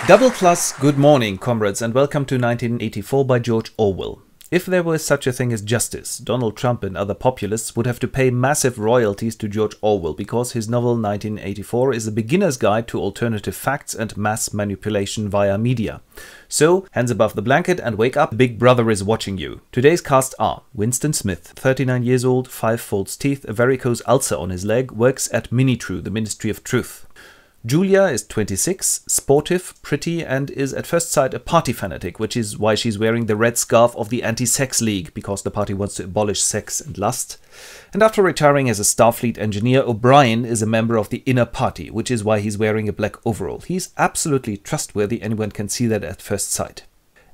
Double plus good morning, comrades, and welcome to 1984 by George Orwell. If there was such a thing as justice, Donald Trump and other populists would have to pay massive royalties to George Orwell because his novel 1984 is a beginner's guide to alternative facts and mass manipulation via media. So, hands above the blanket and wake up, Big Brother is watching you. Today's cast are Winston Smith, 39 years old, 5 false teeth, a varicose ulcer on his leg, works at Minitrue, the Ministry of Truth. Julia is 26, sportive, pretty, and is at first sight a party fanatic, which is why she's wearing the red scarf of the Anti-Sex League, because the party wants to abolish sex and lust. And after retiring as a Starfleet engineer, O'Brien is a member of the Inner Party, which is why he's wearing a black overall. He's absolutely trustworthy, anyone can see that at first sight.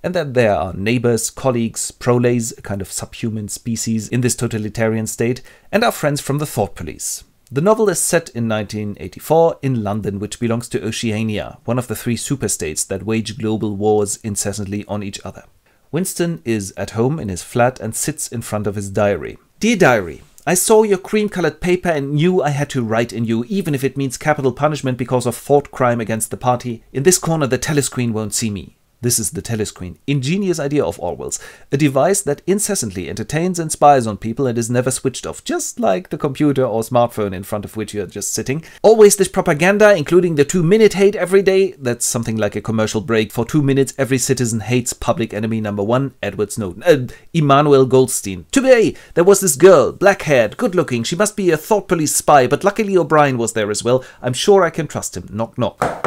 And then there are neighbors, colleagues, proles, a kind of subhuman species in this totalitarian state, and our friends from the Thought Police. The novel is set in 1984 in London, which belongs to Oceania, one of the 3 superstates that wage global wars incessantly on each other. Winston is at home in his flat and sits in front of his diary. Dear Diary, I saw your cream-colored paper and knew I had to write in you, even if it means capital punishment because of thought crime against the party. In this corner the telescreen won't see me. This is the telescreen. Ingenious idea of Orwell's. A device that incessantly entertains and spies on people and is never switched off, just like the computer or smartphone in front of which you are just sitting. Always this propaganda, including the 2-minute hate every day. That's something like a commercial break. For 2 minutes, every citizen hates public enemy number 1, Edward Snowden. Emmanuel Goldstein. Today, there was this girl, black-haired, good-looking. She must be a Thought Police spy, but luckily O'Brien was there as well. I'm sure I can trust him. Knock, knock.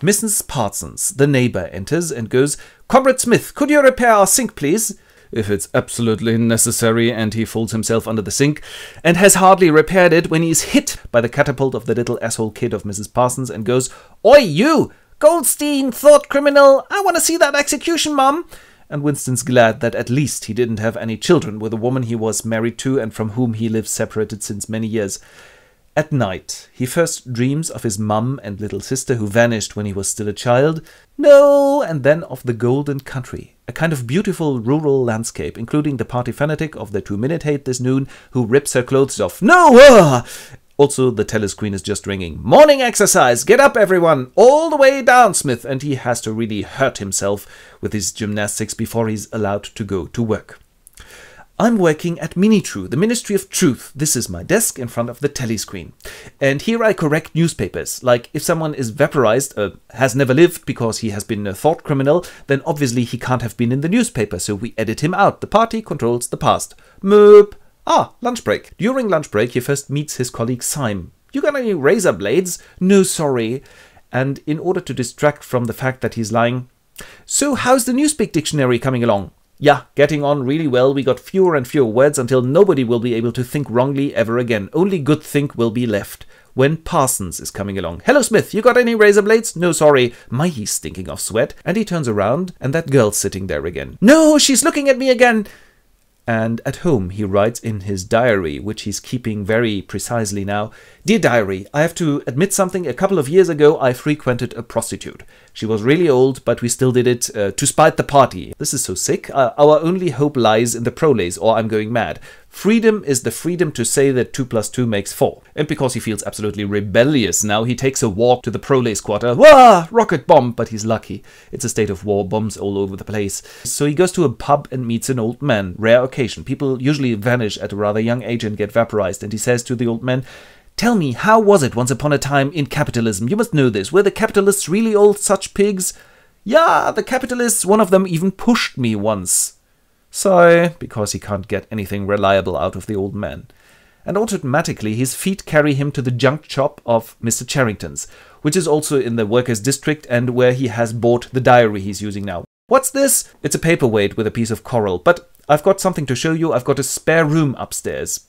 Mrs. Parsons, the neighbor, enters and goes, Comrade Smith, could you repair our sink, please? If it's absolutely necessary, and he folds himself under the sink, and has hardly repaired it when he is hit by the catapult of the little asshole kid of Mrs. Parsons and goes, Oi, you! Goldstein, thought criminal! I want to see that execution, Mum! And Winston's glad that at least he didn't have any children with a woman he was married to and from whom he lives separated since many years. At night, he first dreams of his mum and little sister who vanished when he was still a child. No! And then of the Golden Country, a kind of beautiful rural landscape, including the party fanatic of the 2-minute hate this noon who rips her clothes off. No! Also, the telescreen is just ringing. Morning exercise! Get up, everyone! All the way down, Smith! And he has to really hurt himself with his gymnastics before he's allowed to go to work. I'm working at Minitrue, the Ministry of Truth. This is my desk in front of the telescreen. And here I correct newspapers. Like, if someone is vaporized, has never lived because he has been a thought criminal, then obviously he can't have been in the newspaper, so we edit him out. The party controls the past. Moop. Lunch break. During lunch break, he first meets his colleague Syme. You got any razor blades? No, sorry. And in order to distract from the fact that he's lying, so how's the Newspeak dictionary coming along? Yeah, getting on really well. We got fewer and fewer words until nobody will be able to think wrongly ever again. Only good think will be left. When Parsons is coming along. Hello, Smith, you got any razor blades? No, sorry. My, he's stinking of sweat. And he turns around, and that girl's sitting there again. No, she's looking at me again. And at home he writes in his diary, which he's keeping very precisely now, Dear Diary, I have to admit something. A couple of years ago I frequented a prostitute. She was really old, but we still did it to spite the party. This is so sick. Our only hope lies in the proles, or I'm going mad. Freedom is the freedom to say that 2 + 2 makes 4. And because he feels absolutely rebellious now, he takes a walk to the proles quarter. Wah! Rocket bomb! But he's lucky. It's a state of war, bombs all over the place. So he goes to a pub and meets an old man. Rare occasion. People usually vanish at a rather young age and get vaporized. And he says to the old man, Tell me, how was it once upon a time in capitalism? You must know this. Were the capitalists really all such pigs? Yeah, the capitalists, one of them even pushed me once. Sigh, because he can't get anything reliable out of the old man. And automatically his feet carry him to the junk shop of Mr. Charrington's, which is also in the workers' district and where he has bought the diary he's using now. What's this? It's a paperweight with a piece of coral, but I've got something to show you. I've got a spare room upstairs.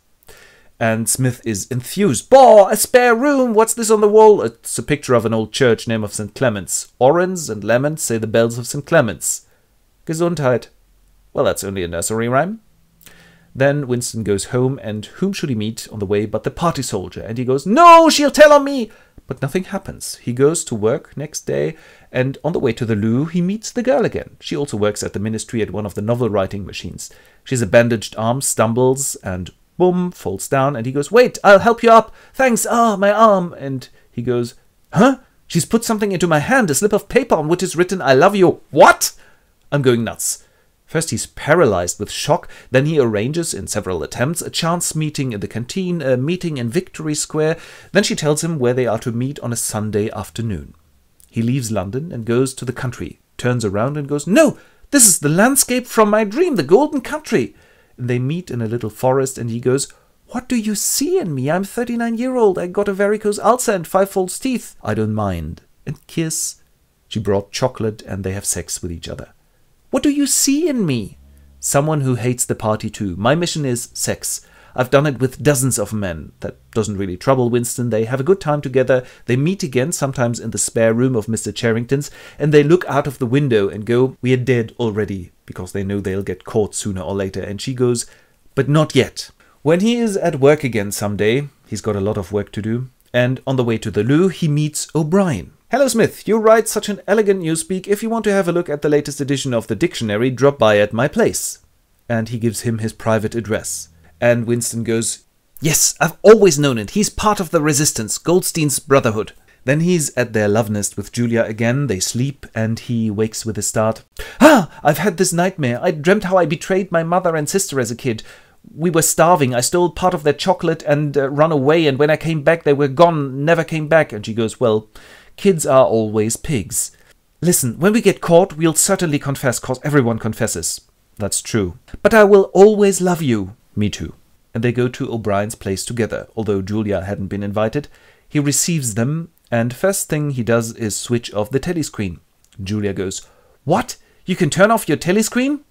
And Smith is enthused. Boah, a spare room! What's this on the wall? It's a picture of an old church name of St. Clement's. Orange and lemon say the bells of St. Clement's. Gesundheit. Well, that's only a nursery rhyme. Then Winston goes home, and whom should he meet on the way but the party soldier? And he goes, No, she'll tell on me! But nothing happens. He goes to work next day, and on the way to the loo, he meets the girl again. She also works at the ministry at one of the novel-writing machines. She has a bandaged arm, stumbles, and boom, falls down, and he goes, Wait, I'll help you up. Thanks, my arm. And he goes, Huh? She's put something into my hand, a slip of paper on which is written, I love you. What? I'm going nuts. First he's paralyzed with shock, then he arranges, in several attempts, a chance meeting in the canteen, a meeting in Victory Square. Then she tells him where they are to meet on a Sunday afternoon. He leaves London and goes to the country, turns around and goes, no, this is the landscape from my dream, the golden country. And they meet in a little forest and he goes, what do you see in me? I'm 39-year-old. I got a varicose ulcer and 5 false teeth. I don't mind. And kiss. She brought chocolate and they have sex with each other. What do you see in me? Someone who hates the party too. My mission is sex. I've done it with dozens of men. That doesn't really trouble Winston. They have a good time together. They meet again, sometimes in the spare room of Mr. Charrington's, and they look out of the window and go, we are dead already, because they know they'll get caught sooner or later. And she goes, but not yet. When he is at work again someday, he's got a lot of work to do, and on the way to the loo, he meets O'Brien. Hello, Smith. You write such an elegant newspeak. If you want to have a look at the latest edition of the dictionary, drop by at my place. And he gives him his private address. And Winston goes, yes, I've always known it. He's part of the resistance, Goldstein's brotherhood. Then he's at their love nest with Julia again. They sleep and he wakes with a start. I've had this nightmare. I dreamt how I betrayed my mother and sister as a kid. We were starving. I stole part of their chocolate and run away. And when I came back, they were gone, never came back. And she goes, well, kids are always pigs. Listen, when we get caught, we'll certainly confess, cause everyone confesses. That's true. But I will always love you. Me too. And they go to O'Brien's place together, although Julia hadn't been invited. He receives them, and first thing he does is switch off the telescreen. Julia goes, what? You can turn off your telescreen?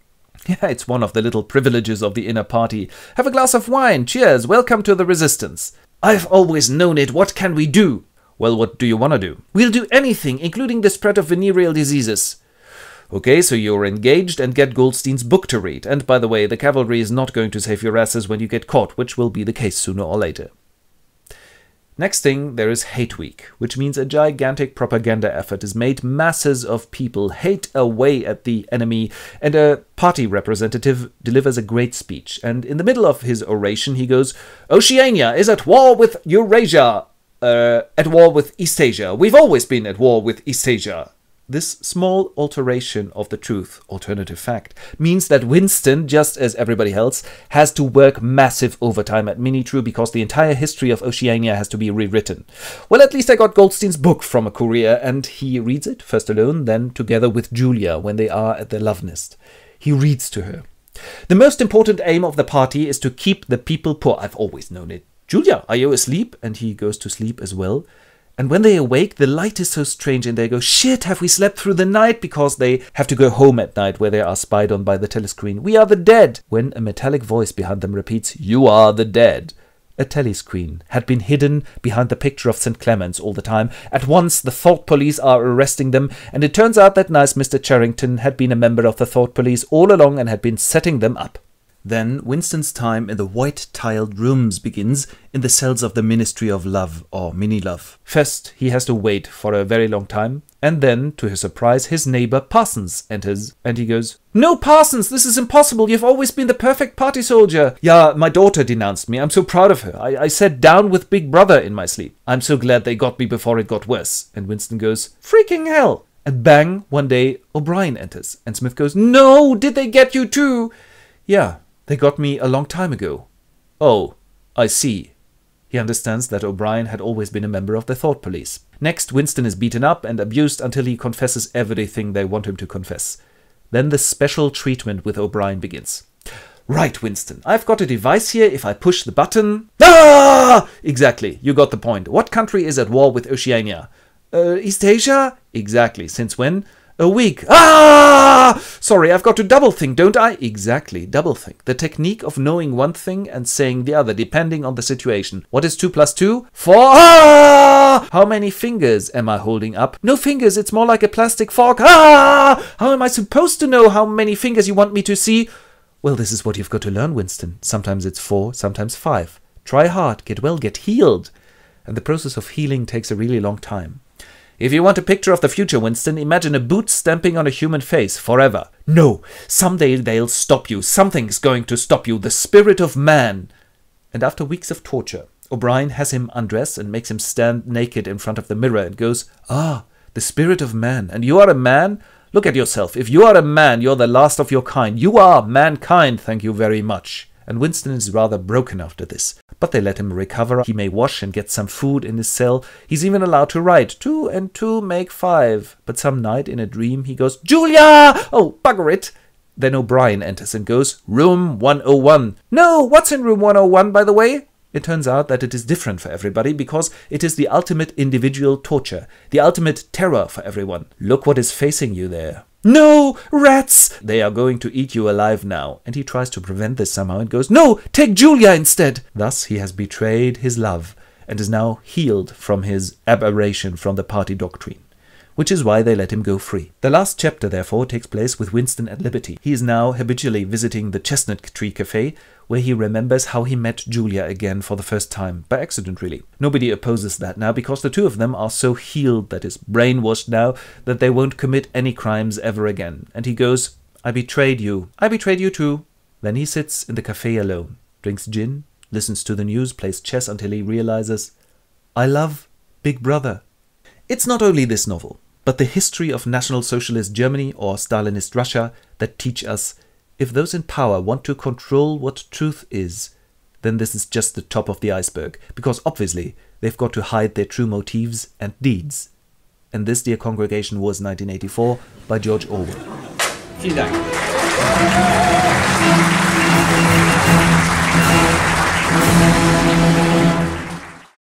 Yeah, it's one of the little privileges of the inner party. Have a glass of wine. Cheers. Welcome to the resistance. I've always known it. What can we do? Well, what do you want to do? We'll do anything, including the spread of venereal diseases. Okay, so you're engaged and get Goldstein's book to read. And by the way, the cavalry is not going to save your asses when you get caught, which will be the case sooner or later. Next thing, there is Hate Week, which means a gigantic propaganda effort is made. Masses of people hate away at the enemy, and a party representative delivers a great speech. And in the middle of his oration, he goes, Oceania is at war with Eurasia, at war with Eastasia. We've always been at war with Eastasia. This small alteration of the truth, alternative fact, means that Winston, just as everybody else, has to work massive overtime at Minitrue because the entire history of Oceania has to be rewritten. Well, at least I got Goldstein's book from a courier, and he reads it, first alone, then together with Julia when they are at their love nest. He reads to her. The most important aim of the party is to keep the people poor. I've always known it. Julia, are you asleep? And he goes to sleep as well. And when they awake, the light is so strange and they go, shit, have we slept through the night? Because they have to go home at night where they are spied on by the telescreen. We are the dead. When a metallic voice behind them repeats, you are the dead. A telescreen had been hidden behind the picture of St. Clement's all the time. At once, the thought police are arresting them, and it turns out that nice Mr. Charrington had been a member of the thought police all along and had been setting them up. Then Winston's time in the white-tiled rooms begins in the cells of the Ministry of Love, or Mini-Love. First, he has to wait for a very long time, and then, to his surprise, his neighbor Parsons enters, and he goes, no, Parsons, this is impossible, you've always been the perfect party soldier. Yeah, my daughter denounced me, I'm so proud of her. I said down with Big Brother in my sleep. I'm so glad they got me before it got worse. And Winston goes, freaking hell. And bang, one day, O'Brien enters, and Smith goes, no, did they get you too? Yeah. They got me a long time ago. Oh, I see. He understands that O'Brien had always been a member of the thought police. Next, Winston is beaten up and abused until he confesses everything they want him to confess. Then the special treatment with O'Brien begins. Right, Winston, I've got a device here. If I push the button... Ah! Exactly, you got the point. What country is at war with Oceania? Eastasia? Exactly. Since when? A week. Ah! Sorry, I've got to double think, don't I? Exactly, double think. The technique of knowing one thing and saying the other, depending on the situation. What is 2 plus 2? 4. Ah! How many fingers am I holding up? No fingers, it's more like a plastic fork. Ah! How am I supposed to know how many fingers you want me to see? Well, this is what you've got to learn, Winston. Sometimes it's 4, sometimes 5. Try hard, get well, get healed. And the process of healing takes a really long time. If you want a picture of the future, Winston, imagine a boot stamping on a human face forever. No, someday they'll stop you. Something's going to stop you. The spirit of man. And after weeks of torture, O'Brien has him undress and makes him stand naked in front of the mirror and goes, "Ah, the spirit of man, and you are a man? Look at yourself. If you are a man, you're the last of your kind. You are mankind, thank you very much." And Winston is rather broken after this. But they let him recover. He may wash and get some food in his cell. He's even allowed to write. 2 and 2 make 5. But some night in a dream he goes, "Julia! Oh, bugger it!" Then O'Brien enters and goes, "Room 101. No, what's in room 101, by the way? It turns out that it is different for everybody because it is the ultimate individual torture, the ultimate terror for everyone. Look what is facing you there. No, rats! They are going to eat you alive now. And he tries to prevent this somehow and goes, "No, take Julia instead." Thus he has betrayed his love and is now healed from his aberration from the party doctrine, which is why they let him go free. The last chapter, therefore, takes place with Winston at liberty. He is now habitually visiting the Chestnut Tree Cafe, where he remembers how he met Julia again for the first time, by accident really. Nobody opposes that now, because the two of them are so healed, that is, brainwashed now, that they won't commit any crimes ever again. And he goes, "I betrayed you. I betrayed you too." Then he sits in the cafe alone, drinks gin, listens to the news, plays chess until he realizes, "I love Big Brother." It's not only this novel, but the history of National Socialist Germany or Stalinist Russia that teach us, if those in power want to control what truth is, then this is just the top of the iceberg, because obviously they've got to hide their true motives and deeds. And this, dear congregation, was 1984 by George Orwell. Vielen Dank.